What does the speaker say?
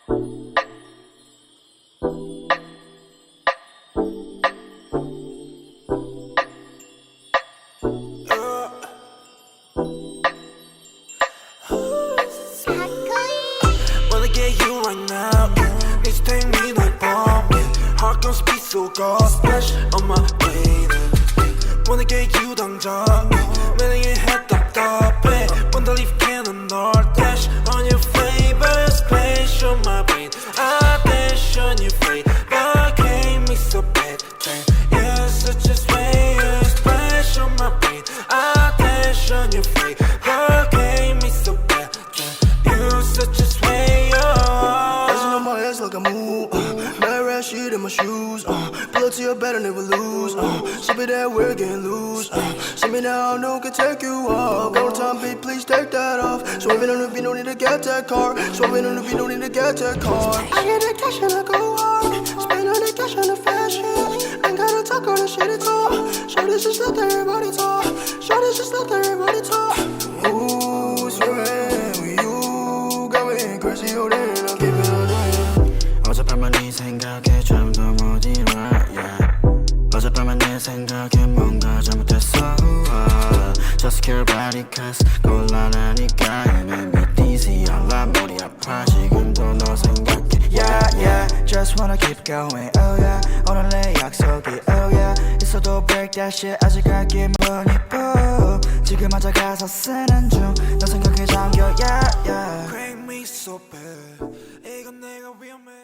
Wanna get you right now, need to take me like bomb. Heart gon' speed so cold, splash on my plate. Wanna get you 당장 매력의 head 답답해. Wanna leave cannon or dash on your flavor, splash on my brain. I dash on your face, but can't make so bad. You're such a sway, splash on my brain. I dash on your face, but can't make so bad. You're such a sway. Dancing on my ass like a move. Mad rat shit in my shoes. Pull up to your bed and never lose. Sip it that we're getting loose. See me now, no can take you off. Got no time, babe, please take that off. Swerving on the beat, no need to get that car. Swerving on the beat, no need to get that car. I get that cash and I go hard. Spend all that cash on the fashion. Ain't gotta talk all the shit at all. Shorty's just let everybody talk. Shorty's just let everybody talk. Ooh, swerving with you. Got me crazy, oh damn, I'll keep it on you. 어젯밤만 네 생각에 좀 더 못 일어 yeah. 어젯밤만 내 생각에 뭔가 잘못했어 Just care about it cause 곤란하니까 And me dizzy 알라 머리 아파 지금도 너 생각해 Yeah yeah Just wanna keep going oh yeah 오늘 내 약속이 oh yeah 있어도 break that shit 아직 갈게 못 입어 지금 앉아 가사 쓰는 중 너 생각에 잠겨 yeah yeah Crank me so bad 이건 내가 위험해